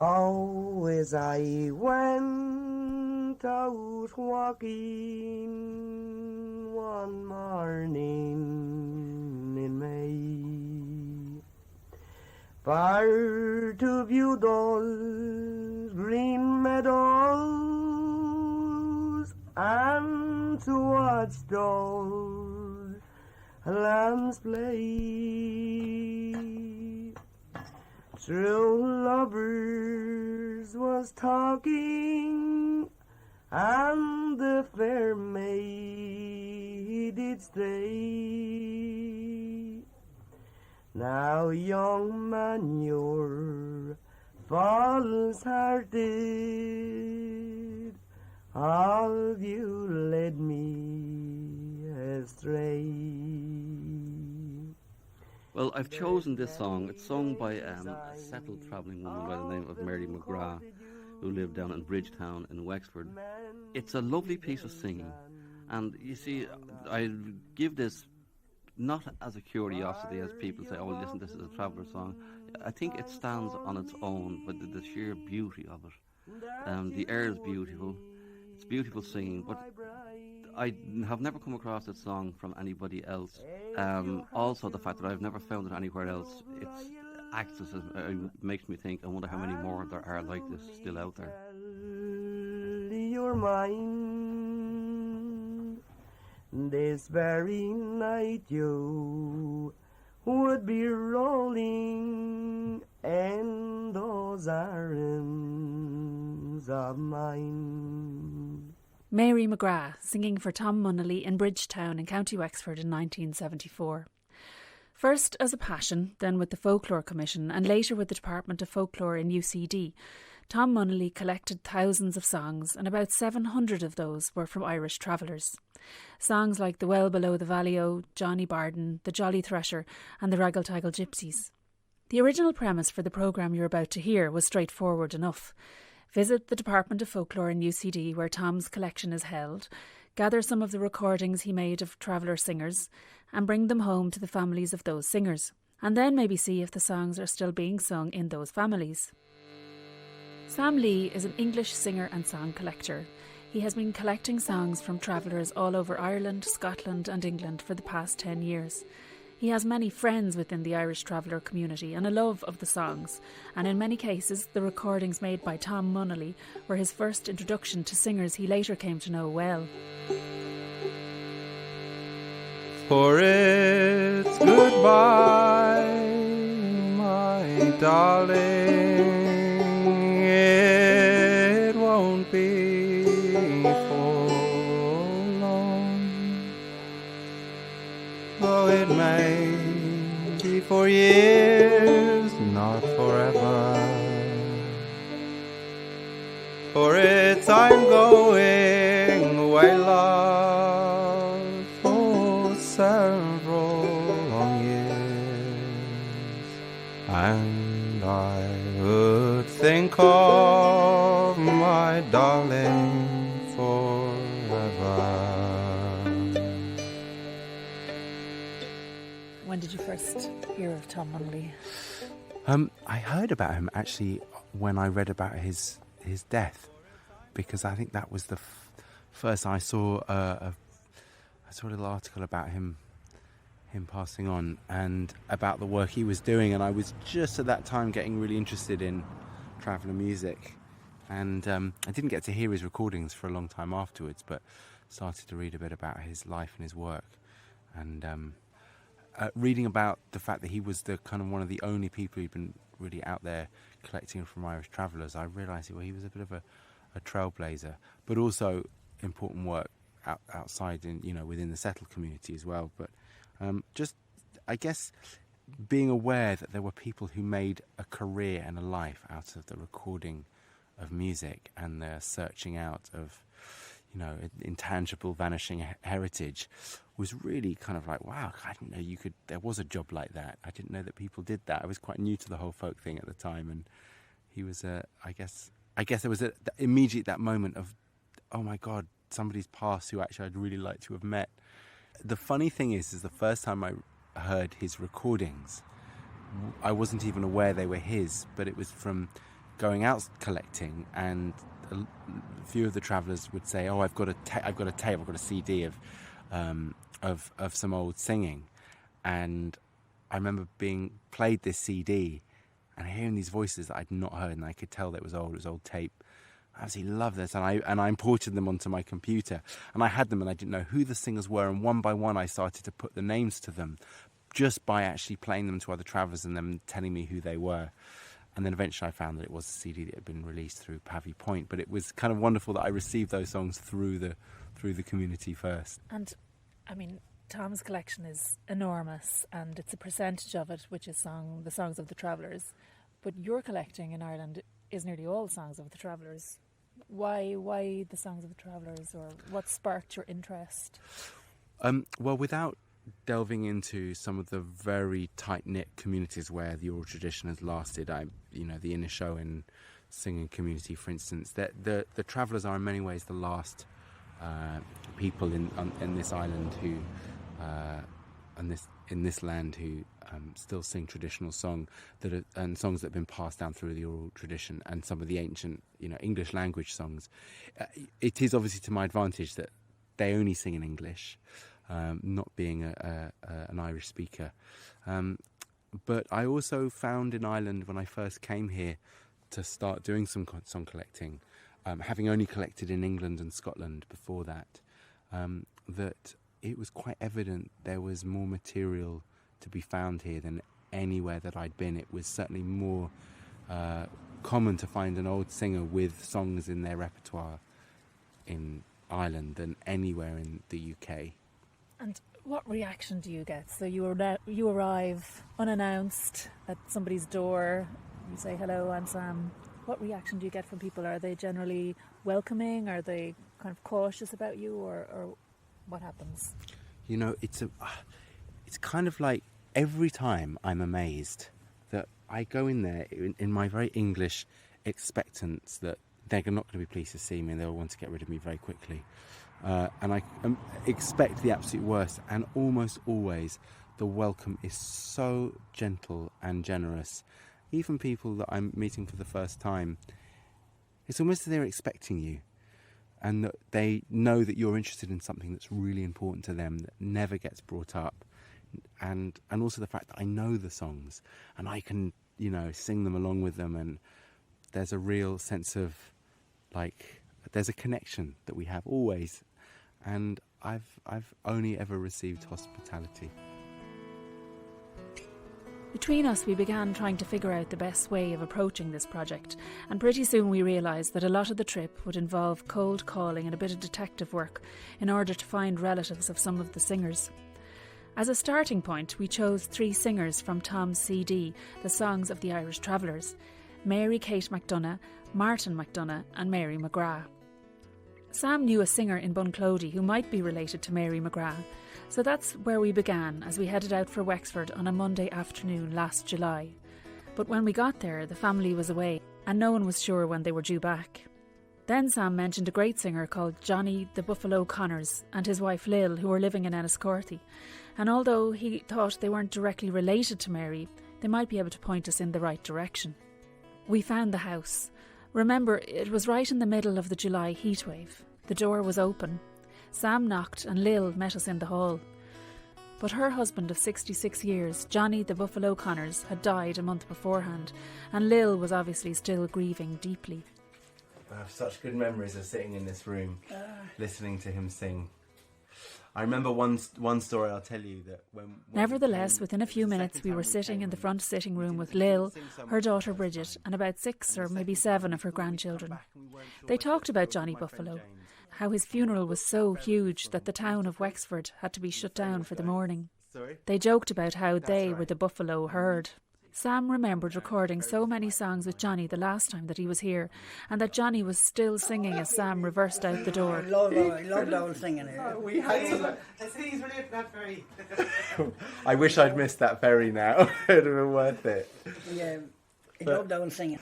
Oh, as I went out walking one morning in May, far to view those green meadows and to watch those lambs play. True lovers was talking, and the fair maid did stay. Now, young man, you're false-hearted, all you led me astray. Well, I've chosen this song. It's sung by a settled travelling woman by the name of Mary McGrath, who lived down in Bridgetown in Wexford. It's a lovely piece of singing, and you see, I give this not as a curiosity, as people say, oh, listen, this is a traveller song. I think it stands on its own, but the sheer beauty of it. The air is beautiful. It's beautiful singing, but I have never come across this song from anybody else. Also, the fact that I've never found it anywhere else, it acts as makes me think, I wonder how many more there are like this still out there. Your mind, this very night you would be rolling in those arms of mine. Mary McGrath singing for Tom Munnelly in Bridgetown in County Wexford in 1974. First as a passion, then with the Folklore Commission and later with the Department of Folklore in UCD, Tom Munnelly collected thousands of songs, and about 700 of those were from Irish travellers. Songs like The Well Below the Valley-O, Johnny Barden, The Jolly Thresher and The Raggle-Taggle Gypsies. The original premise for the programme you're about to hear was straightforward enough. Visit the Department of Folklore in UCD where Tom's collection is held, gather some of the recordings he made of traveller singers and bring them home to the families of those singers, and then maybe see if the songs are still being sung in those families. Sam Lee is an English singer and song collector. He has been collecting songs from travellers all over Ireland, Scotland and England for the past 10 years. He has many friends within the Irish traveller community and a love of the songs, and in many cases the recordings made by Tom Munnelly were his first introduction to singers he later came to know well. For it's goodbye, my darling, it won't be for long, though it may be for years, not forever. For it's I'm going away, love, for several long years, and I would think of my darling forever. When did you first hear of Tom Munnelly? I heard about him actually when I read about his death, because I think that was the first I saw a little article about him passing on and about the work he was doing, and I was just at that time getting really interested in traveller music, and I didn't get to hear his recordings for a long time afterwards, but started to read a bit about his life and his work, and reading about the fact that he was the kind of one of the only people who'd been really out there collecting from Irish travellers, I realised he was a bit of a trailblazer, but also important work outside within the settled community as well. But just, I guess, being aware that there were people who made a career and a life out of the recording of music and the searching out of, intangible, vanishing heritage was really kind of like, wow, I didn't know there was a job like that. I didn't know that people did that. I was quite new to the whole folk thing at the time, and he was, I guess there was immediate that moment of, oh my God, somebody's passed who actually I'd really like to have met. The funny thing is the first time I heard his recordings, I wasn't even aware they were his, but it was from going out collecting, and a few of the travellers would say, "Oh, I've got a tape, I've got a CD of some old singing," and I remember being played this CD and hearing these voices that I'd not heard, and I could tell that it was old tape. I absolutely loved this, and I imported them onto my computer, and I had them, and I didn't know who the singers were, and one by one I started to put the names to them, just by actually playing them to other travellers and them telling me who they were. And then eventually I found that it was a CD that had been released through Pavy Point, but it was kind of wonderful that I received those songs through the community first. And I mean, Tom's collection is enormous, and it's a percentage of it which is the songs of the travellers. But your collecting in Ireland is nearly all songs of the travellers. Why the songs of the travellers, or what sparked your interest? Well, without delving into some of the very tight-knit communities where the oral tradition has lasted, the Inner Show and singing community, for instance, the travellers are in many ways the last people in this island who, in this land, who still sing traditional song and songs that have been passed down through the oral tradition, and some of the ancient, English language songs. It is obviously to my advantage that they only sing in English, not being an Irish speaker. But I also found in Ireland, when I first came here to start doing some song collecting, having only collected in England and Scotland before that, that it was quite evident there was more material to be found here than anywhere that I'd been. It was certainly more common to find an old singer with songs in their repertoire in Ireland than anywhere in the UK. And what reaction do you get? So you arrive unannounced at somebody's door, you say, "Hello, I'm Sam." What reaction do you get from people? Are they generally welcoming? Are they kind of cautious about you, or what happens? It's kind of like every time I'm amazed that I go in there in my very English expectance that they're not going to be pleased to see me and they'll want to get rid of me very quickly. And I expect the absolute worst, and almost always the welcome is so gentle and generous. Even people that I'm meeting for the first time, it's almost as they're expecting you, and that they know that you're interested in something that's really important to them, that never gets brought up. And also the fact that I know the songs and I can, sing them along with them, and there's a real sense of, there's a connection that we have always, and I've only ever received hospitality. Between us, we began trying to figure out the best way of approaching this project, and pretty soon we realised that a lot of the trip would involve cold calling and a bit of detective work in order to find relatives of some of the singers. As a starting point, we chose 3 singers from Tom's CD, The Songs of the Irish Travellers: Mary Kate McDonagh, Martin McDonagh and Mary McGrath. Sam knew a singer in Bunclody who might be related to Mary McGrath, so that's where we began as we headed out for Wexford on a Monday afternoon last July. But when we got there, the family was away and no one was sure when they were due back. Then Sam mentioned a great singer called Johnny the Buffalo Connors and his wife Lil, who were living in Enniscorthy, and although he thought they weren't directly related to Mary, they might be able to point us in the right direction. We found the house. Remember, it was right in the middle of the July heatwave. The door was open. Sam knocked and Lil met us in the hall. But her husband of 66 years, Johnny the Buffalo Connors, had died a month beforehand, and Lil was obviously still grieving deeply. I have such good memories of sitting in this room, listening to him sing. I remember one story I'll tell you that when Nevertheless, within a few minutes we were sitting in the front sitting room with Lil, her daughter Bridget, and about 6 or maybe 7 of her grandchildren. They talked about Johnny Buffalo, how his funeral was so huge that the town of Wexford had to be shut down for the mourning. They joked about how they were the Buffalo herd. Sam remembered recording so many songs with Johnny the last time that he was here, and that Johnny was still singing as Sam reversed out the door. I loved all singing here. We had to. He's really at that ferry. I wish I'd missed that ferry now. It would have been worth it. Yeah, I loved all singing.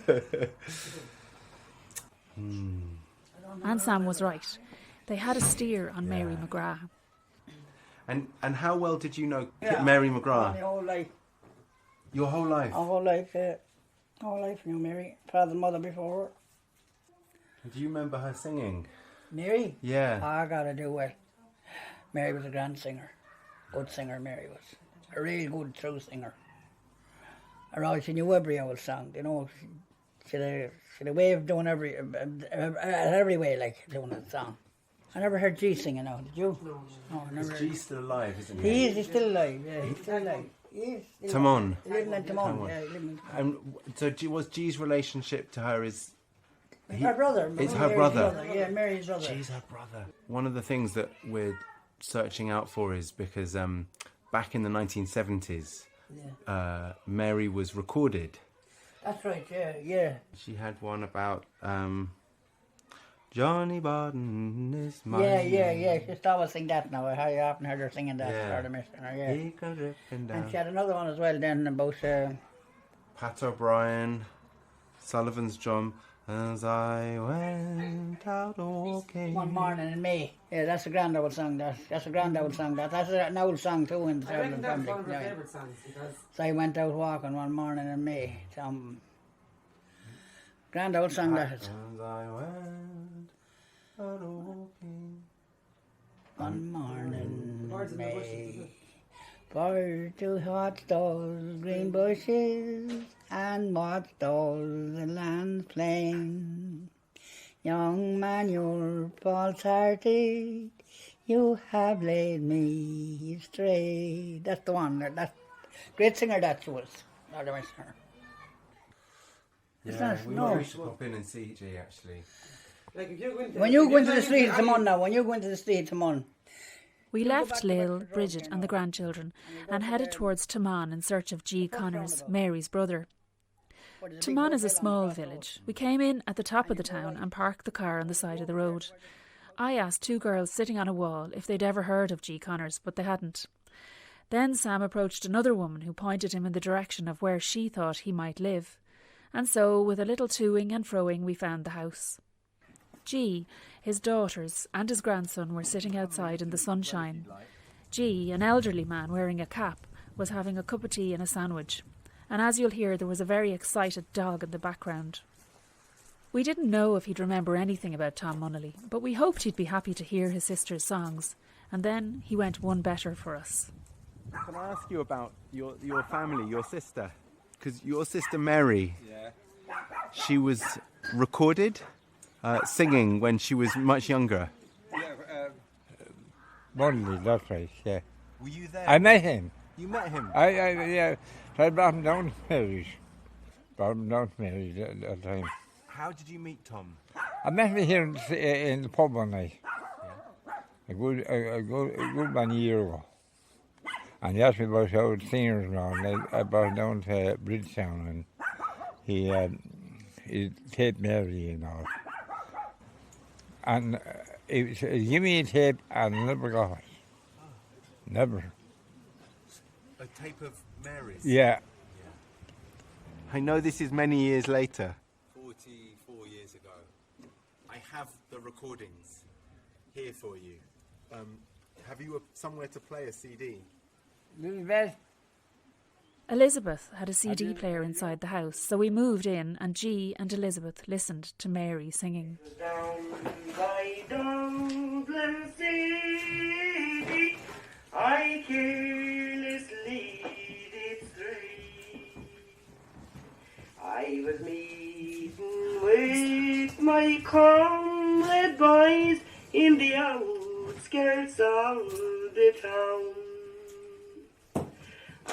And Sam was right. They had a steer on Mary McGrath. And how well did you know Mary McGrath? My whole life. Your whole life? My whole life, yeah. Whole life knew Mary. Father and mother before her. Do you remember her singing? Mary? Yeah. I gotta do well. Mary was a grand singer. Good singer, Mary was. A real good, true singer. She knew every old song, you know. She had a way of doing every way, like, doing a song. I never heard G singing now, did you? No, I never. G's still alive, isn't he? He's still alive, yeah, he's still alive. Timon. Living in Timon, yeah, living in Timon. And so was G's relationship to her Her brother. It's her brother. Yeah, Mary's brother. G's her brother. One of the things that we're searching out for is because back in the 1970s, Mary was recorded. That's right, yeah. She had one about Johnny Barton is mine. Yeah. She always sing that now. I often heard her singing that. Yeah. Heard her missing her, yeah. He comes ripping down. And she had another one as well then about... Pat O'Brien, Sullivan's Drum. As I went out walking. One morning in May. Yeah, that's a grand old song. That's a grand old song. That's an old song too in the Serbian family. One of her favourite songs because So I went out walking one morning in May. Grand old song that is. As I went out walking. One morning in May. For to watch those green bushes and watch those the land plain. Young man, you're false-hearted, you have laid me astray. That's the one. That great singer that was. Not a singer. Yeah, we should pop in and see G actually. like if you go into When you go into the street, come on now. When you go into the street, come on. We left Lil, Bridget and the grandchildren and headed towards Taman in search of G. Connors, Mary's brother. Taman is a small village. We came in at the top of the town and parked the car on the side of the road. I asked two girls sitting on a wall if they'd ever heard of G. Connors, but they hadn't. Then Sam approached another woman who pointed him in the direction of where she thought he might live. And so, with a little toing and froing, we found the house. G, his daughters and his grandson were sitting outside in the sunshine. G, an elderly man wearing a cap, was having a cup of tea and a sandwich. And as you'll hear, there was a very excited dog in the background. We didn't know if he'd remember anything about Tom Munnelly, but we hoped he'd be happy to hear his sister's songs. And then he went one better for us. Can I ask you about your family, your sister? Because your sister Mary, she was recorded singing when she was much younger. Munnelly, that's right, yeah. Were you there? I met him. You met him? I brought him down to Mary's. At that time. How did you meet Tom? I met him here in the pub one night. A good many years ago. And he asked me about how the singers and all, and I brought him down to Bridgetown, and he taped Mary and all. And he gave me a tape and I never got it. Never. A tape of Mary's? Yeah. I know this is many years later. 44 years ago. I have the recordings here for you. Have you somewhere to play a CD? Elizabeth had a CD player inside the house, so we moved in and G and Elizabeth listened to Mary singing. down by Dublin City, I carelessly did stray. I was meeting with my comrade boys in the outskirts of the town.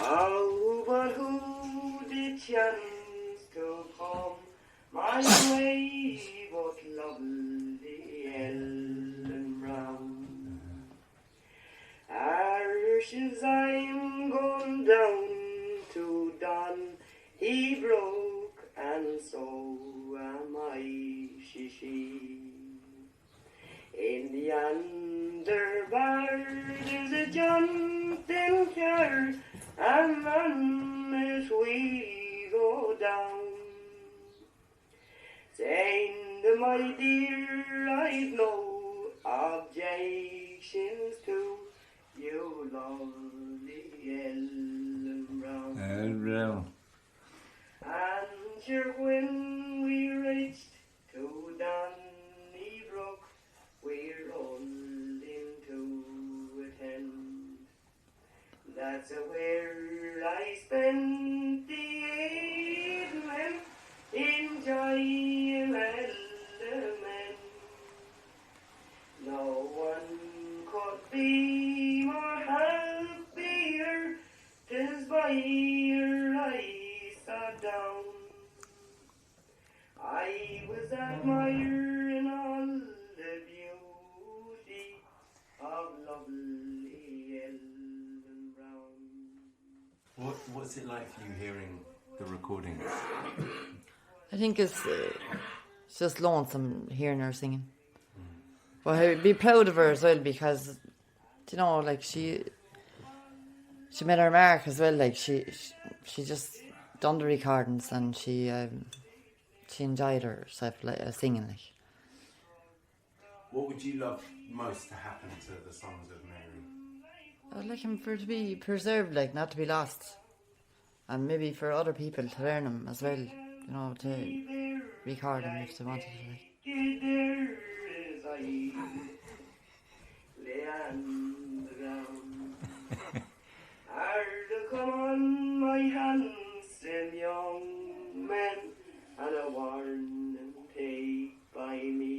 Oh, but who did chance to come my way but lovely Ellen Brown? Ashes I'm gone down to Don, he broke, and so am I, she. In yonder bar there's a jaunting car, and on as we go down, saying, my dear, I've no objections to you, lovely Ellen Brown. Brown. And sure when we reached to Donnybrook, we rolled into a tent. That's where I spent the evening enjoying element. No one could be more happier, 'tis by your I sat down. I was admiring all the beauty of lovely Ellen Brown. What's it like for you hearing the recordings? I think it's just lonesome hearing her singing. But I'd be proud of her as well because, you know, like she made her mark as well. Like she just done the recordings and she enjoyed herself singing. Like. What would you love most to happen to the songs of Mary? I'd like him for to be preserved, like not to be lost, and maybe for other people to learn them as well. You know, to record them if they wanted to. Like. Come on, my handsome young man, and a warning take by me.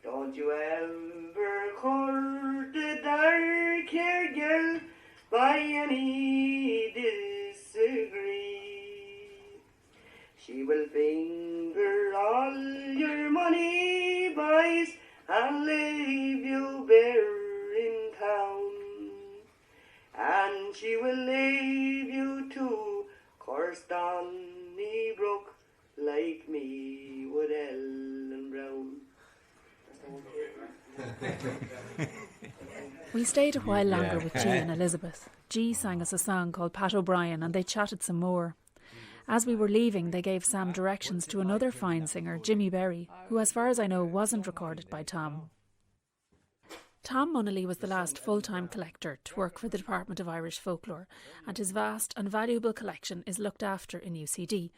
Don't you ever court a dark-haired girl by any disagree. She will finger all your money, boys, and leave you bare in town. And she will leave you to course Donnybrook like me would Ellen Brown. We stayed a while longer with G and Elizabeth. G sang us a song called Pat O'Brien and they chatted some more. As we were leaving, they gave Sam directions to another fine singer, Jimmy Berry, who as far as I know wasn't recorded by Tom. Tom Munnelly was the last full-time collector to work for the Department of Irish Folklore, and his vast and valuable collection is looked after in UCD.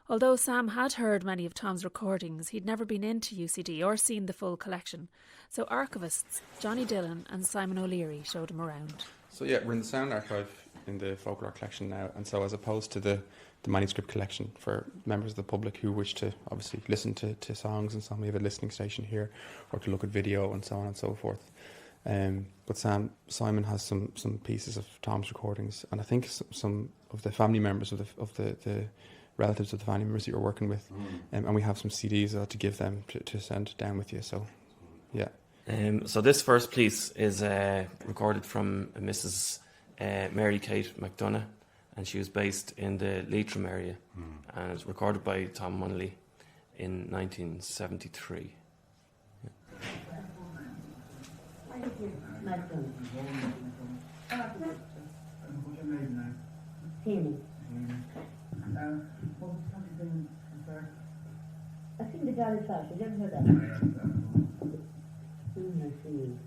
Although Sam had heard many of Tom's recordings, he'd never been into UCD or seen the full collection, so archivists Johnny Dillon and Simon O'Leary showed him around. So yeah, we're in the sound archive in the folklore collection now, and so as opposed to the manuscript collection for members of the public who wish to obviously listen to songs and so on, we have a listening station here, or to look at video and so on and so forth. But Simon has some pieces of Tom's recordings, and I think some of the family members of the relatives of the family members that you're working with, and we have some CDs to give them to send down with you. So, yeah. So this first piece is recorded from Mrs. Mary Kate McDonough, and she was based in the Leitrim area, and it was recorded by Tom Munnelly in 1973. I think the Jolly Flash, have you ever heard that? I see.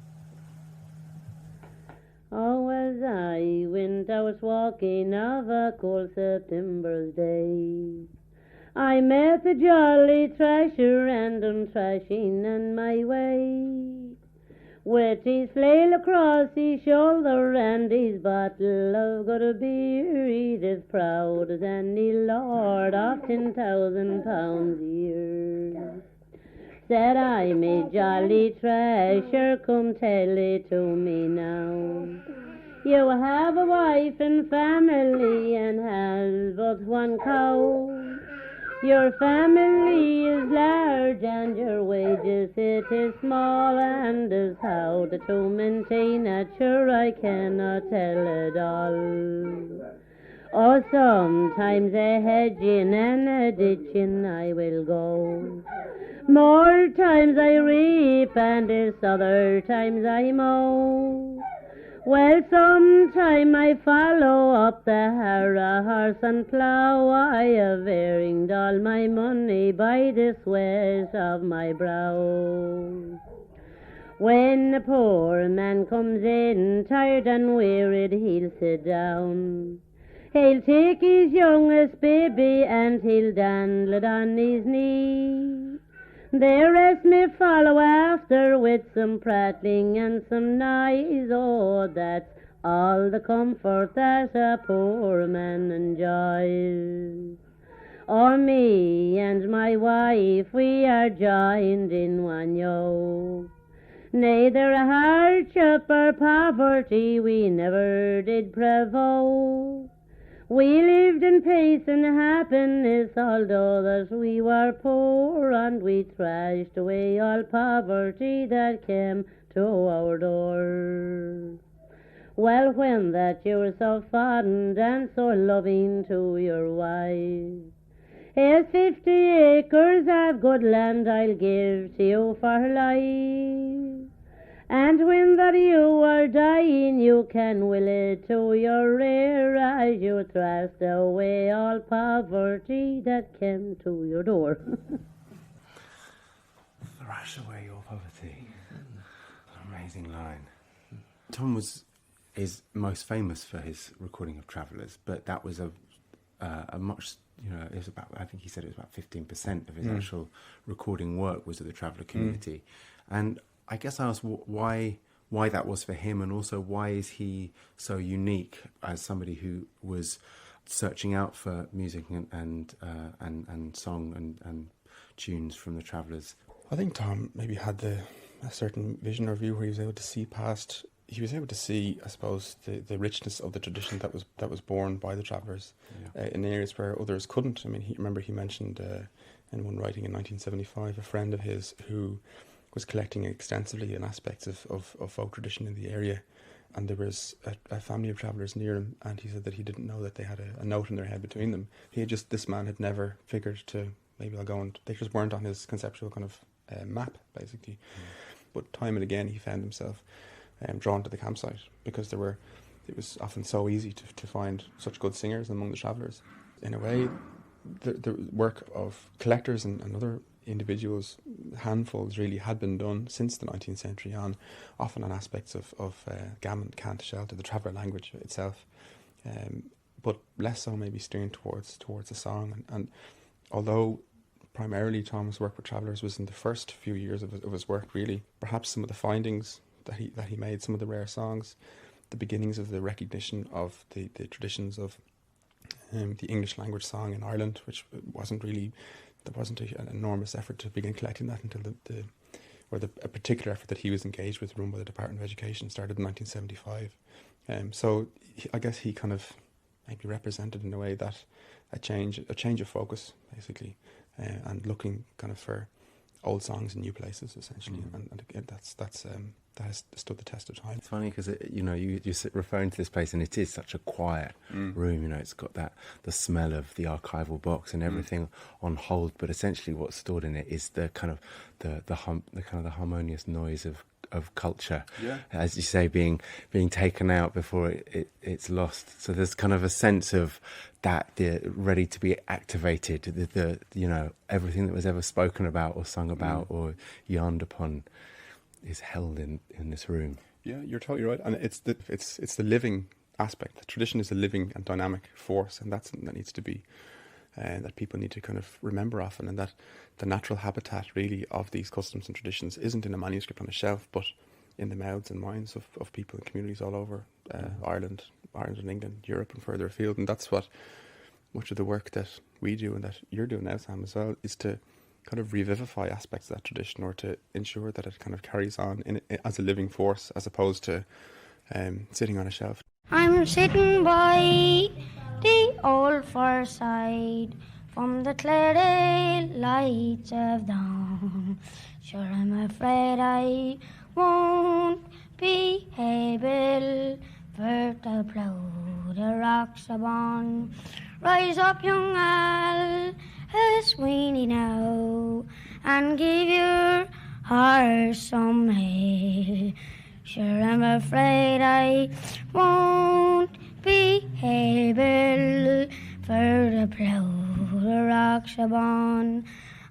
Oh, as I went out walking of a cold September's day, I met a jolly thrasher and unthrashing on my way, with his flail across his shoulder and his bottle of good beer. He's as proud as any lord of 10,000 pounds a year. Said I, me jolly thrasher, come tell it to me now. You have a wife and family and has but one cow. Your family is large and your wages it is small, and as how to maintain it, sure I cannot tell it all. Oh, sometimes a hedging and a ditching I will go. More times I reap and there's other times I mow. Well, sometime I follow up the harrow, horse and plough. I have earned all my money by the sweat of my brow. When the poor man comes in, tired and wearied, he'll sit down. He'll take his youngest baby and he'll dandle it on his knee. The rest may follow after with some prattling and some noise. Oh, that's all the comfort that a poor man enjoys. Oh, me and my wife, we are joined in one yoke. Neither hardship or poverty we never did provoke. We lived in peace and happiness, although that we were poor, and we thrashed away all poverty that came to our door. Well, when that you were so fond and so loving to your wife, here's 50 acres of good land I'll give to you for life. And when that you are dying, you can will it to your rear as you thrust away all poverty that came to your door. Thrash away your poverty. Amazing line. Tom is most famous for his recording of Travellers, but that was a much, it was about, I think he said it was about 15% of his actual recording work was of the Traveller community. And I guess I asked why that was for him, and also why is he so unique as somebody who was searching out for music and song and tunes from the Travellers. I think Tom maybe had a certain vision or view where he was able to see past. He was able to see, I suppose, the richness of the tradition that was born by the Travellers in areas where others couldn't. I mean, he mentioned in one writing in 1975 a friend of his who was collecting extensively in aspects of folk tradition in the area, and there was a family of Travellers near him, and he said that he didn't know that they had a note in their head between them. This man had never figured to, maybe I'll go, and they just weren't on his conceptual kind of map, basically. But time and again he found himself drawn to the campsite, because it was often so easy to find such good singers among the Travellers. In a way, the work of collectors and other individuals, handfuls really, had been done since the 19th century on, often on aspects of gammon, cant, shelter, the Traveller language itself, but less so maybe steering towards a song. And although primarily Tom's work with Travellers was in the first few years of his work, really, perhaps some of the findings that he made, some of the rare songs, the beginnings of the recognition of the traditions of the English language song in Ireland, which wasn't an enormous effort to begin collecting that until a particular effort that he was engaged with, run by the Department of Education, started in 1975. So I guess he kind of maybe represented in a way that a change of focus, basically, and looking kind of for old songs in new places, essentially. And again, that has stood the test of time. It's funny because you're referring to this place, and it is such a quiet room. It's got the smell of the archival box and everything on hold. But essentially, what's stored in it is the kind of the harmonious noise of culture, as you say, being taken out before it's lost. So there's kind of a sense of that ready to be activated. The everything that was ever spoken about or sung about or yarned upon is held in this room. Yeah, you're totally right, and it's the living aspect. The tradition is a living and dynamic force, and that's something that needs to be that people need to kind of remember often, and that the natural habitat really of these customs and traditions isn't in a manuscript on a shelf, but in the mouths and minds of people and communities all over Ireland and England, Europe and further afield. And that's what much of the work that we do and that you're doing now, Sam, as well, is to kind of revivify aspects of that tradition, or to ensure that it kind of carries on as a living force, as opposed to sitting on a shelf. I'm sitting by the old fireside from the clear lights of dawn. Sure, I'm afraid I won't be able for to plough the rocks upon. Rise up, young Al, Sweeney now, and give your heart some hay. Sure, I'm afraid I won't be able for to plough the rocks upon.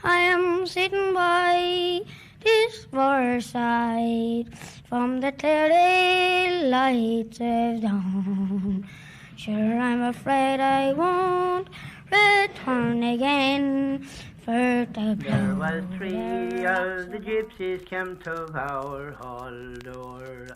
I am sitting by this fireside from the clear lights of dawn. Sure, I'm afraid I won't return again. For the There was 3 of the gypsies came to our hall door.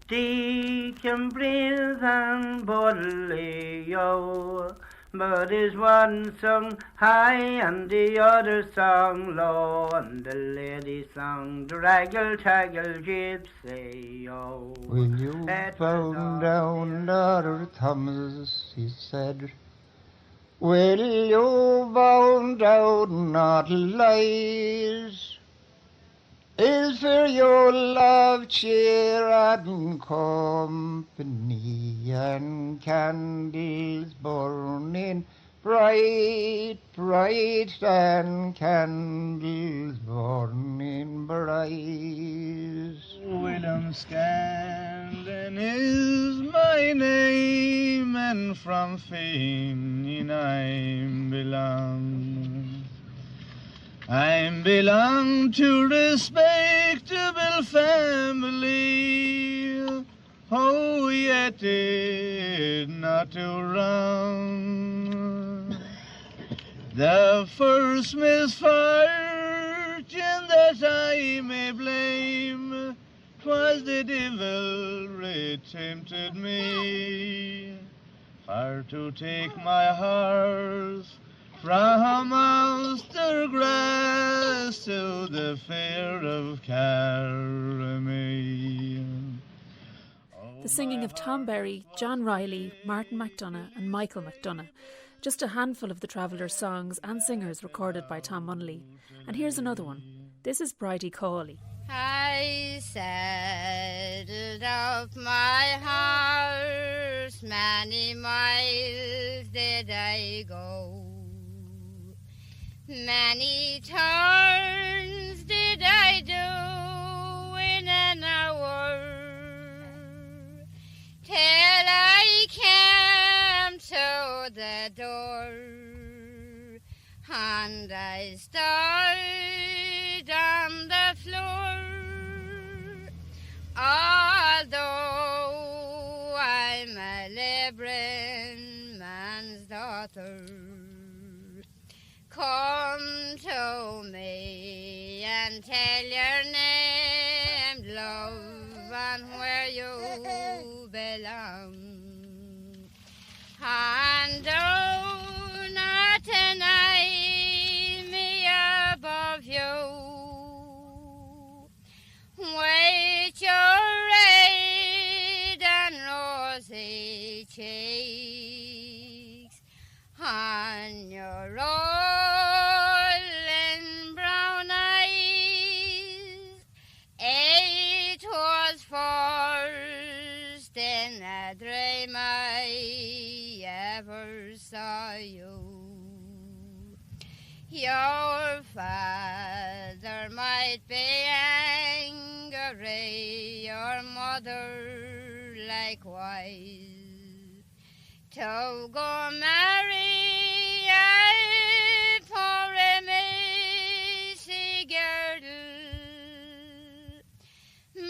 Deacon Brils and Munnelly, yo. But is one sung high and the other sung low, and the lady sung draggle taggle gypsy, yo. Will you bow down, daughter Thomas, he said. Will you bow down, not lies? Is for your love, cheer and company, and candles burning bright, bright, and candles burning bright. William Scandon is my name, and from Fane I belong. I belong to respectable family. Oh, yet it not too wrong. The first misfortune that I may blame, 'twas the devil tempted me, for to take my horse from Ulster grass to the fair of Carramay. The singing of Tom Berry, John Riley, Martin McDonagh and Michael McDonagh. Just a handful of the Travellers' songs and singers recorded by Tom Munnelly. And here's another one. This is Bridie Cawley. I saddled up my horse, many miles did I go. Many turns did I do in an hour, till I came to the door, and I stood on the floor. Although I'm a labouring man's daughter, come to me and tell your name, love, and where you belong. And do not deny me above you, with your red and rosy cheeks, and your rolling brown eyes. It was first in a dream I ever saw you. Your father might be angry, your mother likewise, to go marry a poor missy girdle,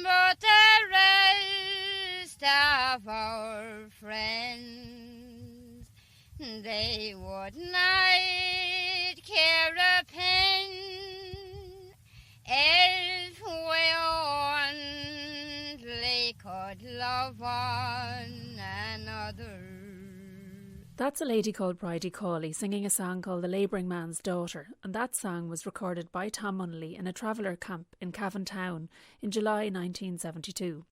but the rest of our friends, they would not care a pin if we only could love one another. That's a lady called Bridie Cawley singing a song called The Labouring Man's Daughter, and that song was recorded by Tom Munnelly in a traveller camp in Cavan Town in July 1972.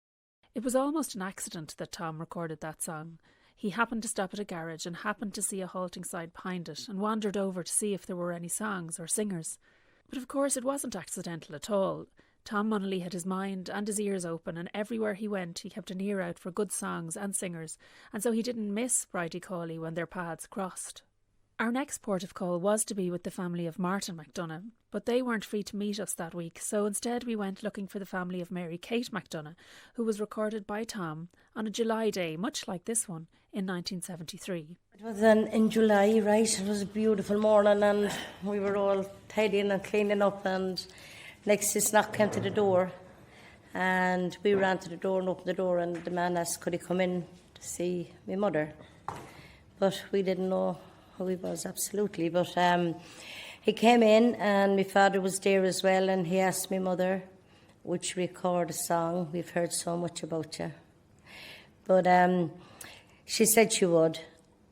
It was almost an accident that Tom recorded that song. He happened to stop at a garage and happened to see a halting sign behind it and wandered over to see if there were any songs or singers. But of course it wasn't accidental at all. Tom Munnelly had his mind and his ears open, and everywhere he went he kept an ear out for good songs and singers, and so he didn't miss Bridie Cawley when their paths crossed. Our next port of call was to be with the family of Martin McDonagh, but they weren't free to meet us that week, so instead we went looking for the family of Mary Kate McDonagh, who was recorded by Tom on a July day, much like this one, in 1973. It was in July, right? It was a beautiful morning and we were all tidying and cleaning up, and next this knock came to the door, and we ran to the door and opened the door, and the man asked could he come in to see my mother. but we didn't know who he was absolutely. But he came in, and my father was there as well, and he asked my mother, would she record a song? We've heard so much about you. But she said she would,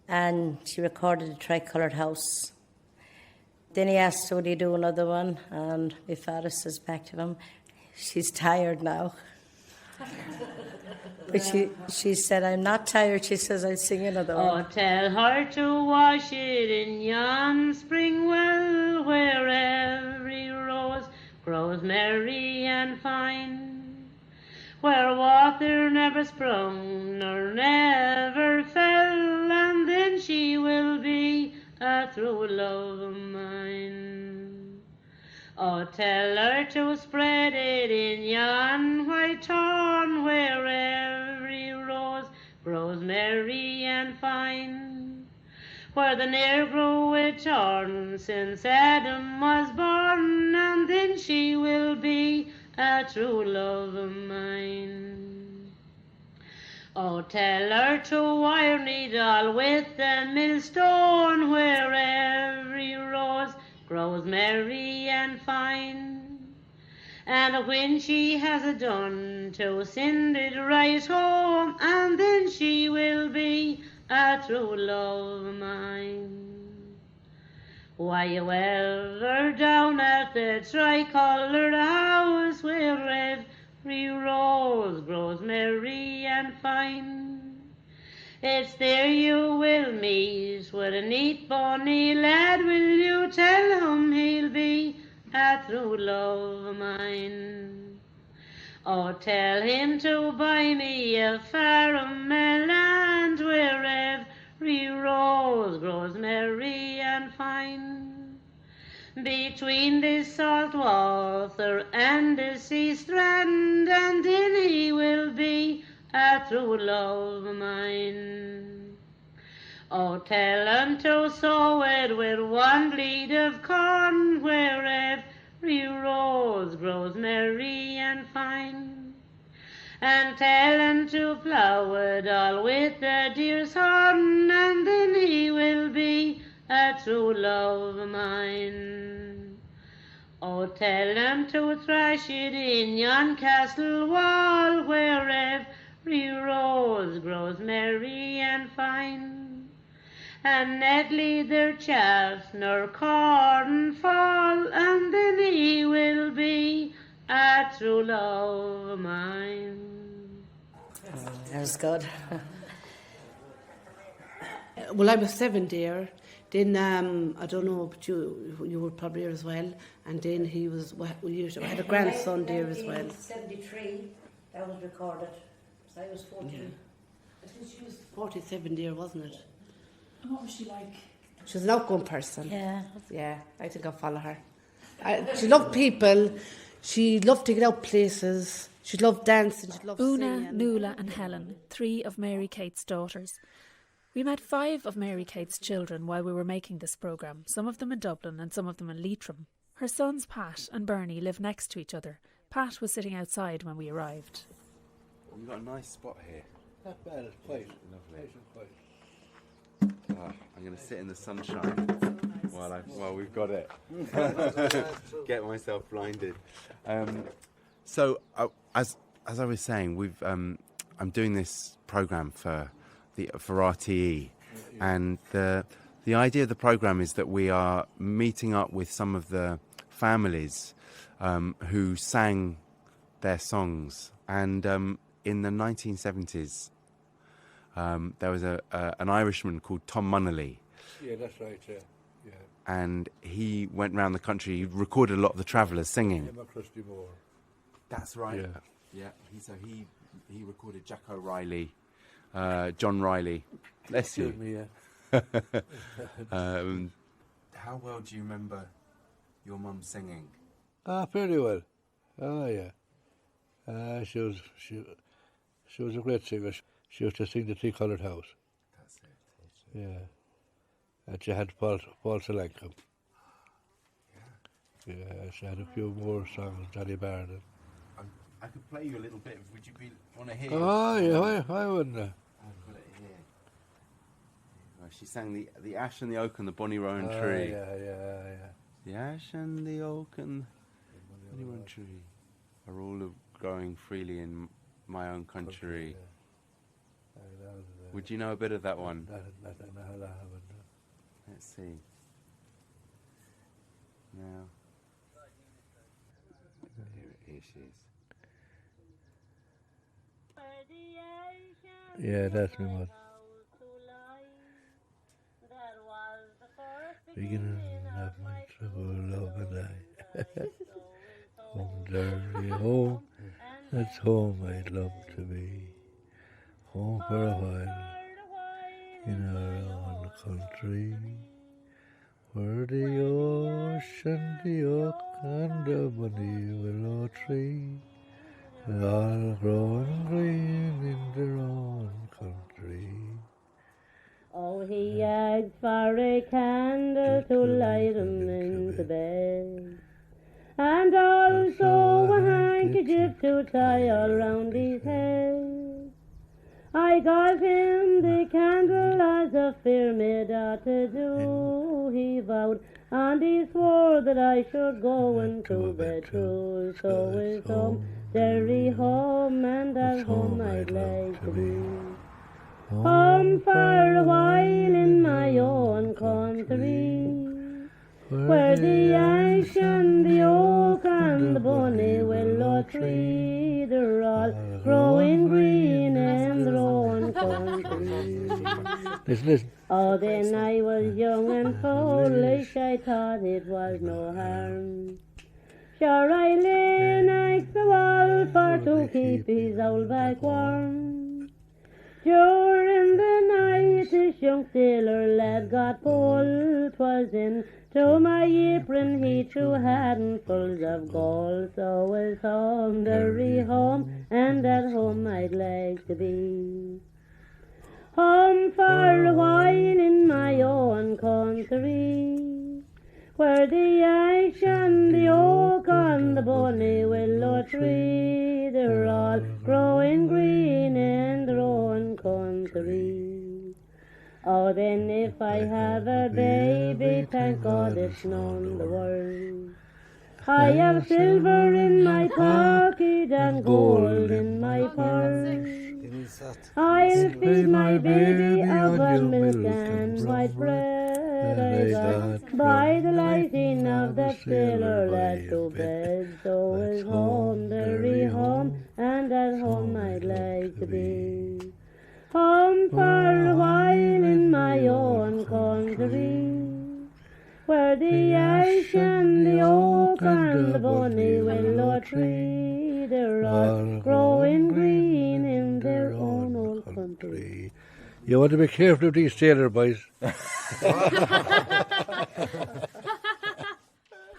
and she recorded a Tricoloured House. Then he asked, would he do another one? And my father says back to him, she's tired now. But she said, I'm not tired. She says, I'll sing another one. Oh, tell her to wash it in yon spring well, where every rose grows merry and fine, where water never sprung nor never fell, and then she will be a true love of mine. Oh, tell her to spread it in yon white thorn, where every rose grows merry and fine, where the ne'er grew with thorn since Adam was born, and then she will be a true love of mine. Oh, tell her to wire needle with a millstone, where every rose grows merry and fine, and when she has done, to send it right home, and then she will be a true love of mine. Why, you ever down at the Tricoloured House, where every rose grows merry and fine, it's there you will meet with a neat bonny lad. Will you tell him he'll be a true love of mine? Oh, tell him to buy me a farm land, where every rose grows merry and fine, between the salt water and the sea strand, and then he will be a true love of mine. Oh, tell him to sow it with one blade of corn, where every rose grows merry and fine, and tell him to plough it all with a deer's horn, and then he will be a true love of mine. Oh, tell him to thrash it in yon castle wall, where every rose grows merry and fine, and neither chaff nor corn fall, and then he will be a true love of mine. That's good. Well, I was 7 there. Then, I don't know, but you were probably here as well. And then he was, we had a grandson there as well. 1973, that was recorded. So I was 14. Yeah. I think she was 47 there, wasn't it? And what was she like? She was an outgoing person. Yeah. Yeah, I think I'll follow her. She loved people. She loved to get out places. She loved dancing. She loved Una, singing. Nuala and Helen, 3 of Mary Kate's daughters. We met 5 of Mary Kate's children while we were making this programme, some of them in Dublin and some of them in Leitrim. Her sons Pat and Bernie live next to each other. Pat was sitting outside when we arrived. We've got a nice spot here. Not bad, it's quiet. Lovely. Nice and quiet. I'm going to sit in the sunshine while we've got it. Get myself blinded. So as I was saying, I'm doing this programme for RTE, and the idea of the programme is that we are meeting up with some of the families who sang their songs, and in the 1970s there was an Irishman called Tom Munnelly. Yeah, that's right, yeah. And he went round the country. He recorded a lot of the travellers singing. Emma Christy Moore. That's right. Yeah. He recorded Jack O'Reilly, John Riley. Bless you. Excuse me, yeah. How well do you remember your mum singing? Pretty well. Oh, yeah. She was a great singer. She used to sing the Tricoloured House. That's it. Yeah. And she had Paul Solankum. Yeah, she had a few more songs, Johnny Barden. I could play you a little bit. Want to hear? Oh, yeah, I wouldn't. I'll put it here. She sang the ash and the oak and the bonny rowan tree. Yeah. The ash and the oak and the bonny rowan tree are all growing freely in my own country. Would you know a bit of that one? Let's see. Now, here she is. Yeah, that's me, mother. Beginning of my trouble, love and I. Home, dirty home, that's home I'd love to be. Home for a while, in our own country, where the ocean, the oak, and the bonny willow tree are all growing green in their own country. Oh, he asked for a candle to light him into bed, and also a handkerchief to tie all round his head. I got him the candle as a fair maid ought to do, he vowed, and he swore that I should go into bed too. So is home, very home, and at home I'd like to be. Home for a while in my own country, where the ash and the oak and the bonny willow tree, they're all growing green in their own country. Listen. Oh, then I was young and foolish, I thought it was no harm. Sure, I lay next the wall for to keep his old back warm. During the night, this young sailor lad got pulled. 'Twas into my apron he threw handfuls of gold. So was home, very home, and at home I'd like to be. Home for a while in my own country, where the ash and the oak and the bonny willow tree, they're all growing green in their own country. Oh, then if I have a baby, thank God it's none the world. I have silver in my pocket and gold in my purse. I'll feed my baby upon milk and white bread I got by the lighting of that sailor lad to bed. So is home, very home, and at home I'd like to be. Home for a while in my own country, where the ash and the oak and the bonny willow tree, they're all growing green in their own old country. You want to be careful of these sailor boys. Pat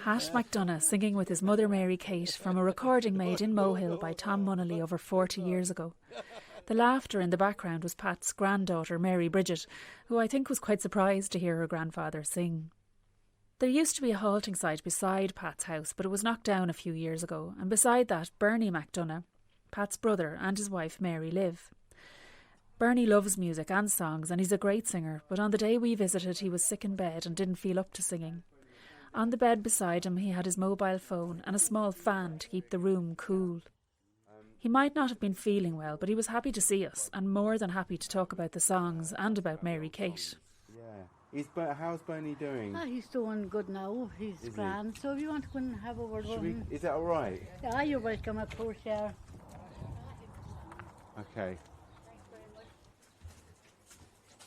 McDonough singing with his mother Mary Kate from a recording made in Mohill by Tom Munnelly over 40 years ago. The laughter in the background was Pat's granddaughter Mary Bridget, who I think was quite surprised to hear her grandfather sing. There used to be a halting site beside Pat's house, but it was knocked down a few years ago, and beside that Bernie McDonough, Pat's brother, and his wife Mary live. Bernie loves music and songs, and he's a great singer, but on the day we visited he was sick in bed and didn't feel up to singing. On the bed beside him he had his mobile phone and a small fan to keep the room cool. He might not have been feeling well, but he was happy to see us, and more than happy to talk about the songs and about Mary Kate. How's Bernie doing? He's doing good now. He's grand. So if you want to go and have a word with him. Is that all right? Yeah, you're welcome, of course, yeah. Okay.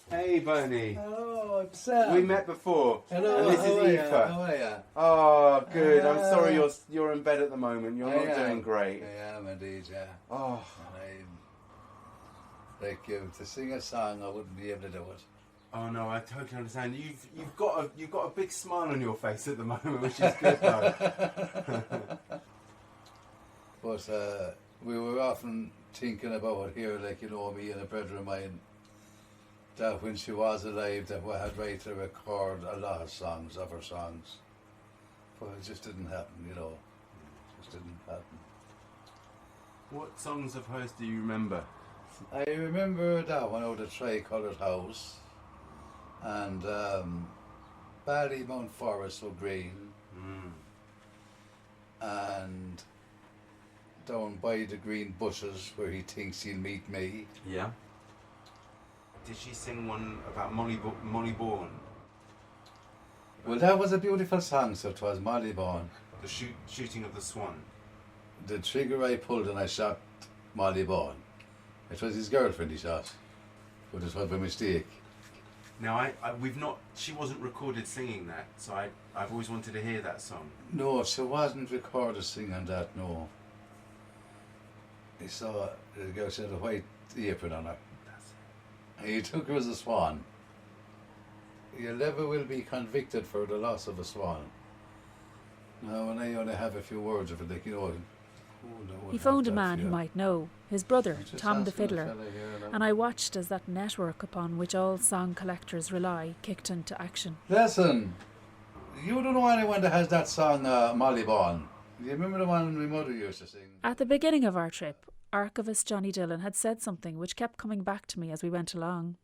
Hey, Bernie. Hello, I'm Sam. We met before. Hello, and this is Aoife. How are you? Oh, good. I'm sorry you're in bed at the moment. You're not doing great. I am indeed, yeah. Oh. And to sing a song, I wouldn't be able to do it. Oh no, I totally understand. You've got a big smile on your face at the moment, which is good though. But we were often thinking about here, like, you know, me and a brother of mine, that when she was alive, that we had right to record a lot of songs, of her songs. But it just didn't happen, you know. It just didn't happen. What songs of hers do you remember? I remember that one out of the Tri-Coloured House. and Ballymount Forest so green, and down by the green bushes where he thinks he'll meet me. Yeah. Did she sing one about Mollybourne? Well, that was a beautiful song, so it was Mollybourne. The shooting of the swan. The trigger I pulled and I shot Mollybourne. It was his girlfriend he shot, but it was by mistake. Now, she wasn't recorded singing that, so I've always wanted to hear that song. No, she wasn't recorded singing that, no. He saw the girl, she had a white apron on her. He took her as a swan. You never will be convicted for the loss of a swan. Now, and I only have a few words of it, like, you know. He phoned a man who might know, his brother, Tom the fiddler, and I watched as that network upon which all song collectors rely kicked into action. Listen, you don't know anyone that has that song, Mollybourne. Do you remember the one my mother used to sing? At the beginning of our trip, archivist Johnny Dillon had said something which kept coming back to me as we went along.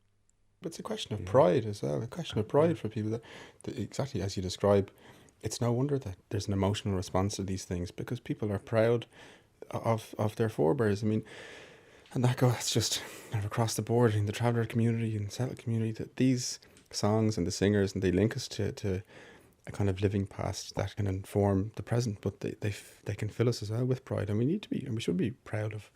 It's a question of pride as well, a question of pride for people that exactly as you describe. It's no wonder that there's an emotional response to these things, because people are proud of their forebears. I mean, and that goes just kind of across the board in the traveller community and settled community, that these songs and the singers, and they link us to a kind of living past that can inform the present, but they can fill us as well with pride. And we need to be, and we should be proud of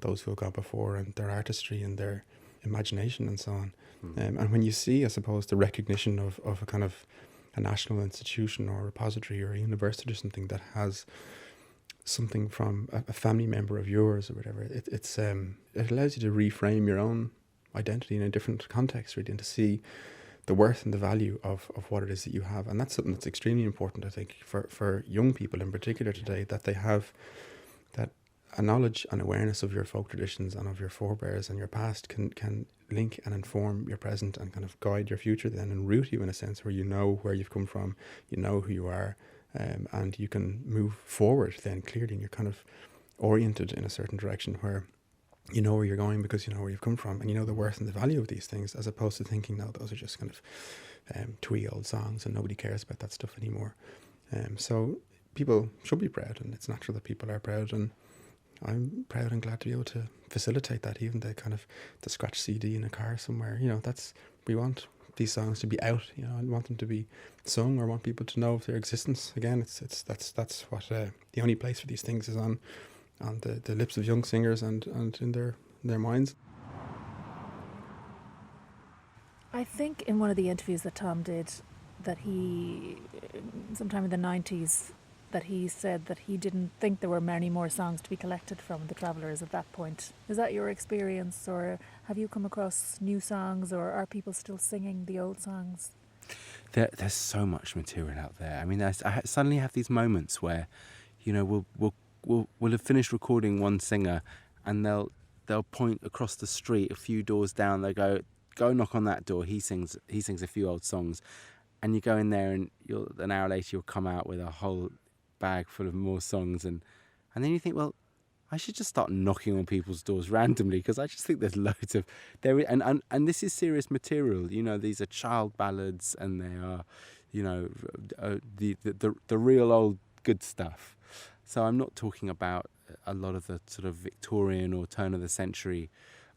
those who have gone before and their artistry and their imagination and so on. And when you see, I suppose, the recognition of a kind of a national institution or a repository or a university or something that has something from a family member of yours or whatever, it allows you to reframe your own identity in a different context, really, and to see the worth and the value of what it is that you have. And that's something that's extremely important, I think, for young people in particular today, that they have that a knowledge and awareness of your folk traditions and of your forebears and your past can link and inform your present and kind of guide your future then, and root you in a sense where you know where you've come from, you know who you are, and you can move forward then clearly, and you're kind of oriented in a certain direction where you know where you're going because you know where you've come from and you know the worth and the value of these things, as opposed to thinking, no, those are just kind of twee old songs and nobody cares about that stuff anymore. So people should be proud, and it's natural that people are proud, and I'm proud and glad to be able to facilitate that, even the kind of the scratch CD in a car somewhere. You know, we want these songs to be out. You know, I want them to be sung, or want people to know of their existence. Again, that's what the only place for these things is on the lips of young singers and in their minds. I think in one of the interviews that Tom did, that he, sometime in the 90s, that he said that he didn't think there were many more songs to be collected from the Travellers at that point. Is that your experience, or have you come across new songs, or are people still singing the old songs? There's so much material out there. I mean, I suddenly have these moments where, you know, we'll have finished recording one singer, and they'll point across the street a few doors down. They go knock on that door. He sings a few old songs, and you go in there, and an hour later you'll come out with a whole bag full of more songs, and then you think, well, I should just start knocking on people's doors randomly, because I just think there's loads of and this is serious material. You know, these are child ballads, and they are, you know, the real old good stuff. So I'm not talking about a lot of the sort of Victorian or turn of the century,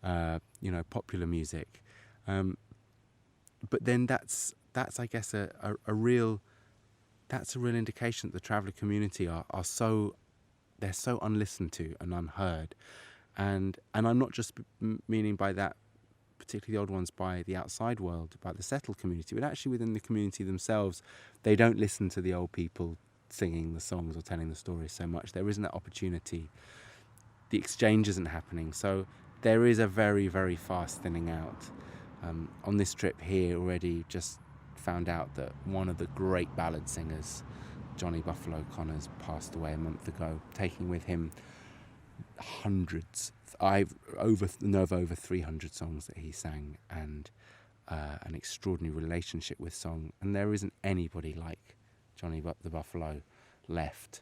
you know, popular music, but then that's I guess a real. That's a real indication that the traveller community are so unlistened to and unheard, and I'm not just meaning by that particularly the old ones by the outside world, by the settled community, but actually within the community themselves, they don't listen to the old people singing the songs or telling the stories so much. There isn't that opportunity. The exchange isn't happening, so there is a very, very fast thinning out. On this trip here already, just found out that one of the great ballad singers, Johnny Buffalo Connors, passed away a month ago, taking with him hundreds. Over 300 songs that he sang, and an extraordinary relationship with song. And there isn't anybody like Johnny the Buffalo left.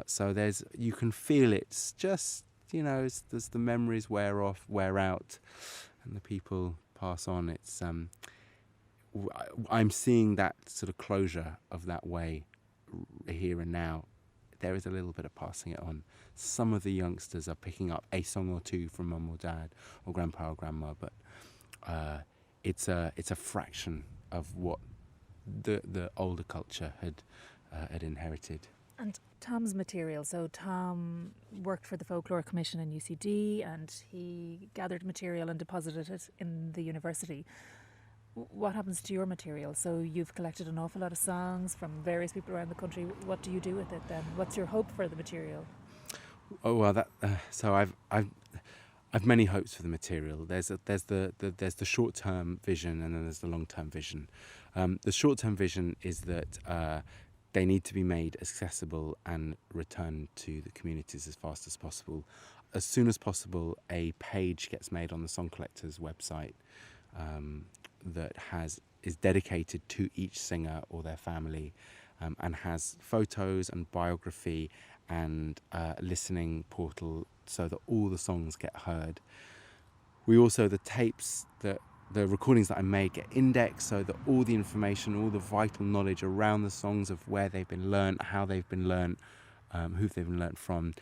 So you can feel it's just, you know, as the memories wear out, and the people pass on. I'm seeing that sort of closure of that way here and now. There is a little bit of passing it on. Some of the youngsters are picking up a song or two from mum or dad or grandpa or grandma, but it's a fraction of what the older culture had inherited. And Tom's material, so Tom worked for the Folklore Commission in UCD and he gathered material and deposited it in the university. What happens to your material? So you've collected an awful lot of songs from various people around the country. What do you do with it then? What's your hope for the material? Oh well, so I've many hopes for the material. There's the short-term vision and then there's the long-term vision. The short-term vision is that they need to be made accessible and returned to the communities as fast as possible. As soon as possible, a page gets made on the Song Collectors website that is dedicated to each singer or their family, and has photos and biography and listening portal so that all the songs get heard. We also, the recordings that I make get indexed so that all the information, all the vital knowledge around the songs of where they've been learnt, how they've been learnt, who they've been learnt from,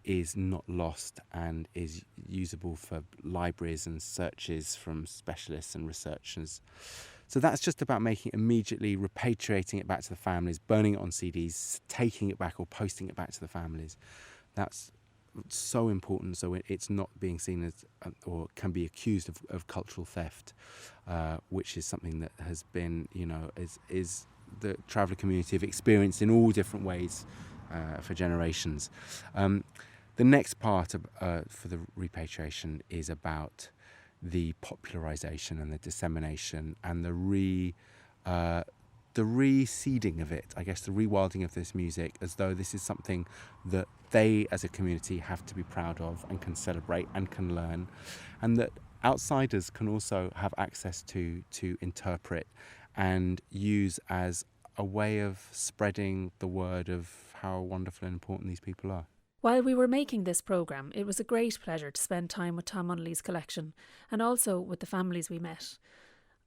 is not lost and is usable for libraries and searches from specialists and researchers. So that's just about making it immediately, repatriating it back to the families, burning it on CDs, taking it back or posting it back to the families. That's so important, so it's not being seen as or can be accused of cultural theft, which is something that has been, is the traveller community have experienced in all different ways for generations. The next part for the repatriation is about the popularisation and the dissemination and the reseeding of it, I guess, the rewilding of this music as though this is something that they as a community have to be proud of and can celebrate and can learn, and that outsiders can also have access to interpret and use as a way of spreading the word of how wonderful and important these people are. While we were making this programme, it was a great pleasure to spend time with Tom Munnelly's collection and also with the families we met.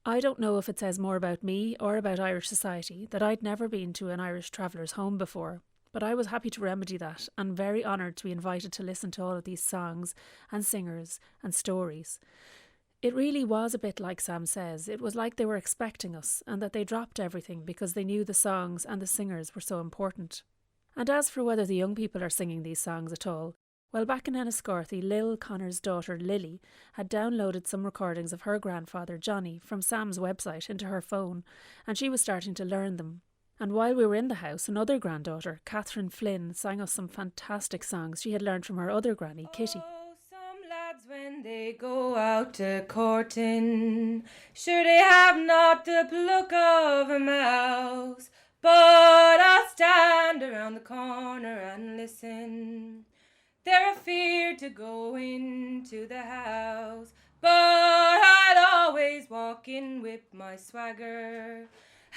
I don't know if it says more about me or about Irish society that I'd never been to an Irish traveller's home before, but I was happy to remedy that and very honoured to be invited to listen to all of these songs and singers and stories. It really was a bit like Sam says. It was like they were expecting us and that they dropped everything because they knew the songs and the singers were so important. And as for whether the young people are singing these songs at all, well, back in Enniscorthy, Lil Connor's daughter Lily had downloaded some recordings of her grandfather Johnny from Sam's website into her phone, and she was starting to learn them. And while we were in the house, another granddaughter, Catherine Flynn, sang us some fantastic songs she had learned from her other granny, Kitty. Lads, when they go out to courting, sure they have not the pluck of a mouse, but I'll stand around the corner and listen. They're afeard to go into the house, but I'll always walk in with my swagger.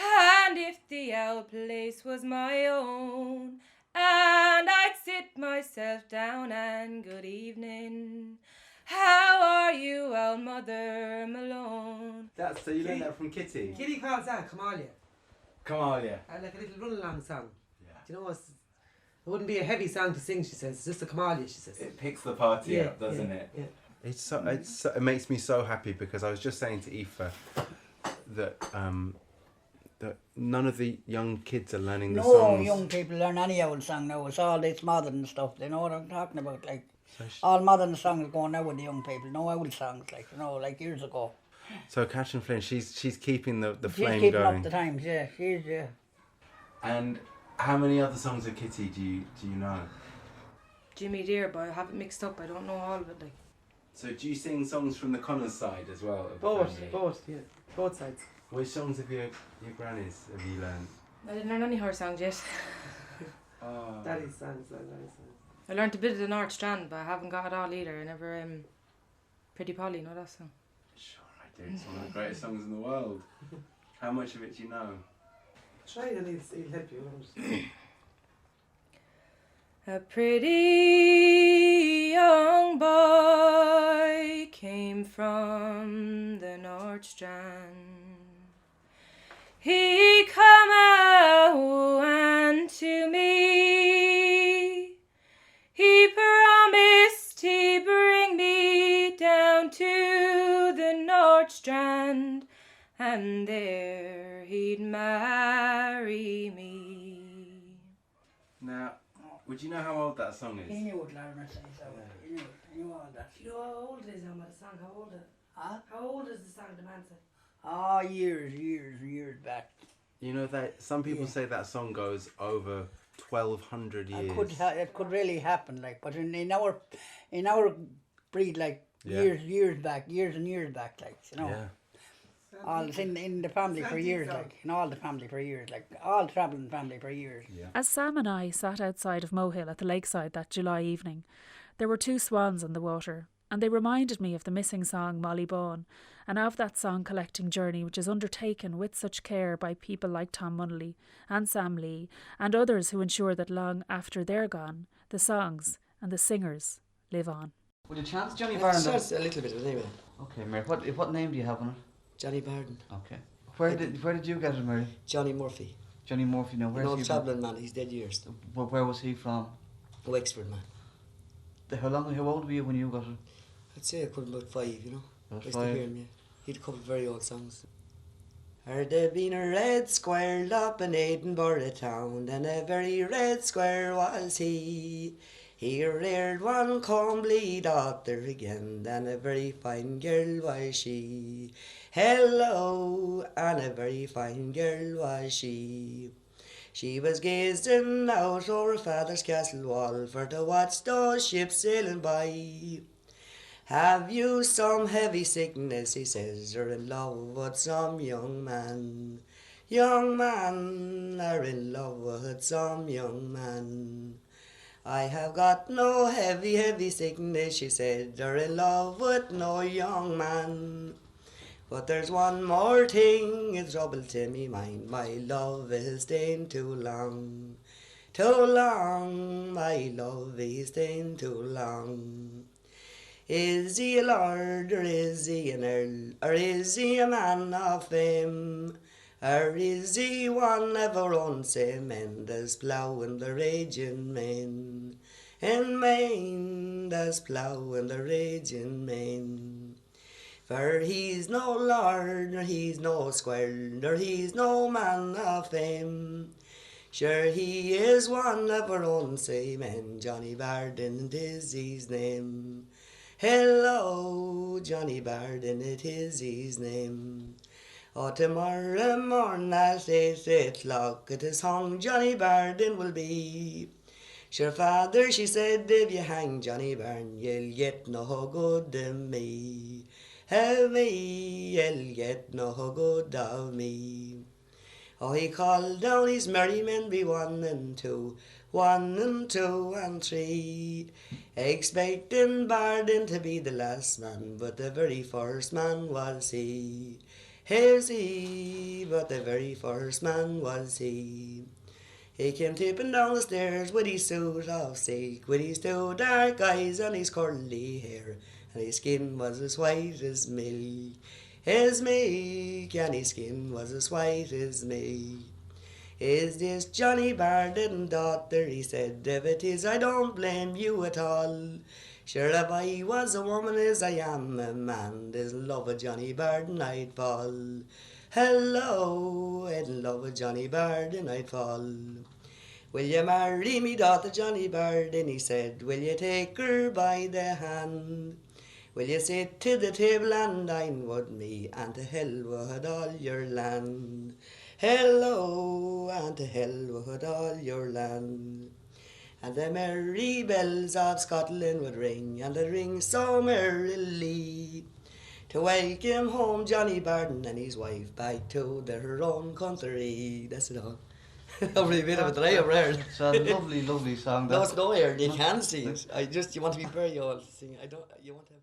And if the old place was my own, and I'd sit myself down and good evening. How are you, old Mother Malone? So you learned that from Kitty? Kitty calls that Kamalia. Kamalia. Like a little run-along song. Yeah. Do you know, it wouldn't be a heavy song to sing, she says. It's just a Kamalia, she says. It picks the party up, doesn't it? Yeah. It makes me so happy because I was just saying to Aoife that none of the young kids are learning the songs. No young people learn any old song now. It's all this modern stuff. They know what I'm talking about. Like all modern songs going now with the young people. No old songs, like years ago. So Catherine Flynn, she's keeping the flame going. She's keeping up the times. Yeah, she's yeah. And how many other songs of Kitty do you know? Jimmy Dear, but I have it mixed up. I don't know all of it. Like. So do you sing songs from the Connors side as well? Both, yeah, both sides. Which songs have your grannies have you learned? I didn't learn any her songs yet. Daddy's songs. I learned a bit of the North Strand, but I haven't got it all either. I never Pretty Polly, know that song? Sure I do. It's one of the greatest songs in the world. How much of it do you know? Try and he'll help you. A pretty young boy came from the North Strand. He come out unto me. He promised he'd bring me down to the North Strand, and there he'd marry me. Now, would you know how old that song is? He knew it, Larry. He knew all that. You know how old it is now with the song? How old is it? Huh? How old is the song, the man said? Oh, years back. You know that some people say that song goes over 1,200 years. It could really happen, like, but in our breed, like, years back, years and years back, like, you know. Yeah. All in the family for years, like, in all the family for years, like, all travelling family for years. Yeah. As Sam and I sat outside of Mohill at the lakeside that July evening, there were 2 swans on the water, and they reminded me of the missing song Molly Bawn, and of that song collecting journey which is undertaken with such care by people like Tom Munnelly and Sam Lee and others who ensure that long after they're gone, the songs and the singers live on. Would you chance Johnny Barden? Just a little bit of it anyway. Okay, Mary. What name do you have on it? Johnny Barden. Okay. Where did you get it, Mary? Johnny Murphy. Johnny Murphy. Now, where's he travelling from? man. He's dead years. Where was he from? Wexford, man. How old were you when you got it? I'd say I could about 5, you know. About I used 5. to hear him, yeah. He'd cover very old songs. Heard there been a red square up in Edinburgh town, and a very red square was he. He reared one comely daughter again, and a very fine girl was she. Hello, and a very fine girl was she. She was gazing out o'er her father's castle wall for to watch those ships sailing by. Have you some heavy sickness, he says, or in love with some young man? Young man, or in love with some young man? I have got no heavy sickness, she said, or in love with no young man. But there's one more thing is trouble to me mind, my love is staying too long. Too long, my love is staying too long. Is he a lord, or is he an earl, or is he a man of fame? Or is he one of our own same men that's ploughing the raging main? In Maine, that's ploughing the raging main. For he's no lord, nor he's no squire, nor he's no man of fame. Sure he is one of our own same men, Johnny Barden is his name. Hello, Johnny Barden, it is his name. Oh, tomorrow morn at 8 o'clock, it is hung Johnny Barden will be. Sure, father, she said, if you hang Johnny Barden, you'll get no good of me. Of me, you'll get no good of me. Oh, he called down his merry men be 1 and 2, 1 and 2 and 3, expecting Barden to be the last man, but the very first man was he. Here's he, but the very first man was he. He came tipping down the stairs with his suit of silk, with his 2 dark eyes and his curly hair, and his skin was as white as milk. His milk, and his skin was as white as milk. Is this Johnny Barden, daughter? He said, if it is, I don't blame you at all. Sure, if I was a woman as I am a man, in love with Johnny Barden I'd fall. Hello, in love with Johnny Barden I'd fall. Will you marry me, daughter Johnny Barden? He said, will you take her by the hand? Will you sit to the table and dine with me, and to hell with all your land? Hello, and to hell with all your land. And the merry bells of Scotland would ring, and they'd ring so merrily, to welcome home Johnny Barden and his wife back to their own country. That's it all. Every bit of it that I ever heard. It's a lovely, lovely song. No, it's no air. You can sing it. You want to be very old to sing. You want to have